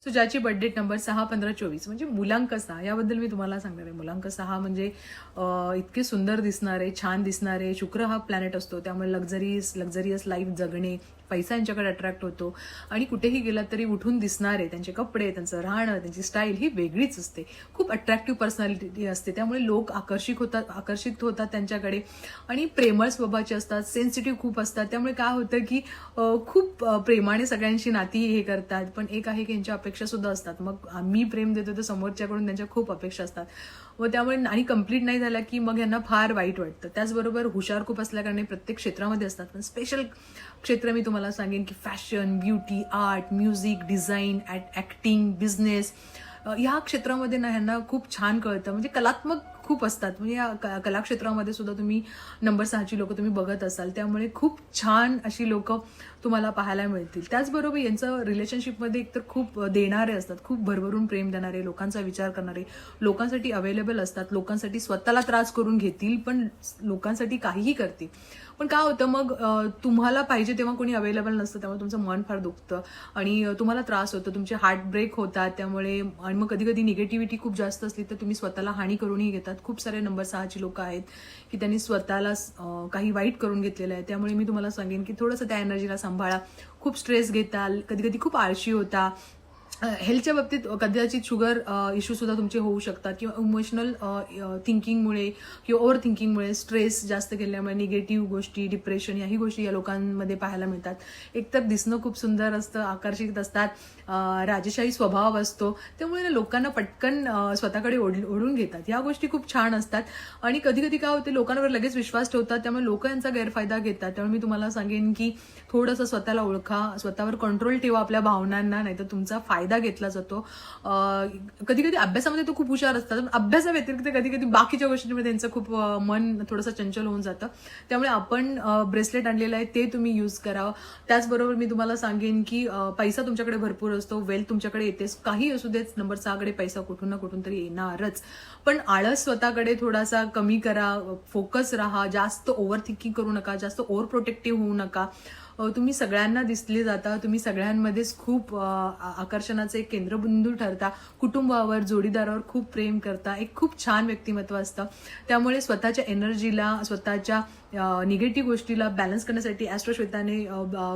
So ज्याची birthday number 6, 15, 24 म्हणजे मुलांक 6 याबद्दल मी तुम्हाला सांगणार आहे. मुलांक 6 म्हणजे इतके सुंदर दिसणारे, छान दिसणारे. शुक्र हा प्लॅनेट असतो, त्यामुळे लक्झरियस लाईफ जगणे, पैसा यांच्याकडे अट्रॅक्ट होतो आणि कुठेही गेलात तरी उठून दिसणारे. त्यांचे कपडे, त्यांचं राहणं, त्यांची स्टाईल ही वेगळीच असते. खूप अट्रॅक्टिव्ह पर्सनॅलिटी असते, त्यामुळे लोक आकर्षित होतात त्यांच्याकडे आणि प्रेमळ स्वभावाचे असतात, सेन्सिटिव्ह खूप असतात. त्यामुळे काय होतं की खूप प्रेमाने सगळ्यांशी नाती हे करतात. पण एक आहे की यांच्या अपेक्षा सुद्धा असतात. मग मी प्रेम देतो तर समोरच्याकडून त्यांच्या खूप अपेक्षा असतात व त्यामुळे आणि कंप्लीट नाही झाला की मग यांना फार वाईट वाटतं. त्याचबरोबर हुशार खूप असल्याकारणे प्रत्येक क्षेत्रामध्ये असतात. पण स्पेशल क्षेत्र मी तुम्हाला सांगेन की fashion, beauty, art, music, design, acting, business ह्या क्षेत्रामध्ये ना ह्यांना खूप छान कळतं. म्हणजे कलात्मक खूप असतात. म्हणजे या कला क्षेत्रामध्ये सुद्धा तुम्ही नंबर 6ची लोक तुम्ही बघत असाल, त्यामुळे खूप छान अशी लोक तुम्हाला पाहायला मिळतील. त्याचबरोबर यांचं रिलेशनशिपमध्ये एकतर खूप देणारे असतात, खूप भरभरून प्रेम देणारे, लोकांचा विचार करणारे, लोकांसाठी अवेलेबल असतात, लोकांसाठी स्वतःला त्रास करून घेतील पण लोकांसाठी काहीही करतील. पण काय होतं मग तुम्हाला पाहिजे तेव्हा कोणी अवेलेबल नसतं, त्यामुळे तुमचं मन फार दुखतं आणि तुम्हाला त्रास होतो, तुमचे हार्ट ब्रेक होतात. त्यामुळे आणि मग कधी कधी निगेटिव्हिटी खूप जास्त असली तर तुम्ही स्वतःला हानी करूनही घेतात. खूप सारे नंबर 6ची लोक आहेत की त्यांनी स्वतःला काही वाईट करून घेतलेलं आहे. त्यामुळे मी तुम्हाला सांगेन की थोडंसं त्या एनर्जीला सांभाळा. खूप स्ट्रेस घेताल, कधी कधी खूप आळशी होता. हेल्थच्या बाबतीत कदाचित शुगर इश्यू सुद्धा तुमचे होऊ शकतात किंवा इमोशनल थिंकिंगमुळे किंवा ओव्हर थिंकिंगमुळे, स्ट्रेस जास्त केल्यामुळे निगेटिव्ह गोष्टी, डिप्रेशन याही गोष्टी या लोकांमध्ये पाहायला मिळतात. एकतर दिसणं खूप सुंदर असतं, आकर्षित असतात, राजेशाही स्वभाव असतो, त्यामुळे लोकांना पटकन स्वतःकडे ओढून घेतात. या गोष्टी खूप छान असतात आणि कधी कधी काय होते लोकांवर लगेच विश्वास ठेवतात, त्यामुळे लोक यांचा गैरफायदा घेतात. त्यामुळे मी तुम्हाला सांगेन की थोडंसं स्वतःला ओळखा, स्वतःवर कंट्रोल ठेवा आपल्या भावनांना, नाहीतर तुमचा फायदा घेतला जातो. कधी कधी अभ्यासामध्ये तो खूप हुशार असतात, पण अभ्यासाव्यतिरिक्त कधी कधी बाकीच्या गोष्टींमध्ये त्यांचं खूप मन थोडंसं चंचल होऊन जातं. त्यामुळे आपण ब्रेसलेट आणलेलं आहे ते तुम्ही यूज करा. त्याचबरोबर मी तुम्हाला सांगेन की पैसा तुमच्याकडे भरपूर असतो, वेल्थ तुमच्याकडे येतेच, काही असू देच, नंबर 6कडे पैसा कुठून ना कुठून तरी येणारच. पण आळस स्वतःकडे थोडासा कमी करा, फोकस राहा, जास्त ओव्हर थिंकिंग करू नका, जास्त ओव्हर प्रोटेक्टिव्ह होऊ नका. तुम्ही सगळ्यांना दिसले जाता, तुम्ही सगळ्यांमध्येच खूप आकर्षणाचे एक केंद्रबिंदू ठरता, कुटुंबावर, जोडीदारावर खूप प्रेम करता, एक खूप छान व्यक्तिमत्व असतं. त्यामुळे स्वतःच्या एनर्जीला, स्वतःच्या निगेटिव्ह गोष्टीला बॅलन्स करण्यासाठी ॲस्ट्रोश्वेताने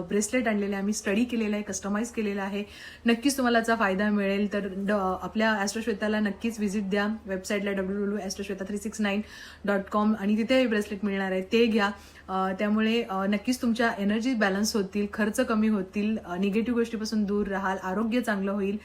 ब्रेसलेट आणलेले आम्ही स्टडी केलेला आहे, कस्टमाइज केलेला आहे. नक्कीच तुम्हाला याचा फायदा मिळेल. तर आपल्या ॲस्ट्रोश्वेताला नक्कीच व्हिजिट द्या, वेबसाईटला www.astrosweta369.com आणि तिथे हे ब्रेसलेट मिळणार आहे, ते घ्या. त्यामुळे नक्कीच तुमच्या एनर्जी बॅलन्स होतील, खर्च कमी होतील, निगेटिव्ह गोष्टीपासून दूर राहाल, आरोग्य चांगलं होईल.